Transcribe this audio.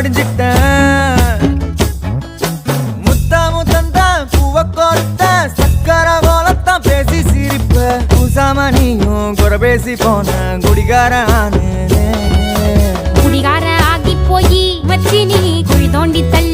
மடிஞ்சிட்டேன். முத்தாமு தந்தா பூவ கோர்த்த சக்கர கோலத்தான் பேசி சிரிப்ப. பூசாம நீயும் குறை பேசி போன குடிகார ஆகி போய் மச்சி நீ குழி தோண்டி தள்ளி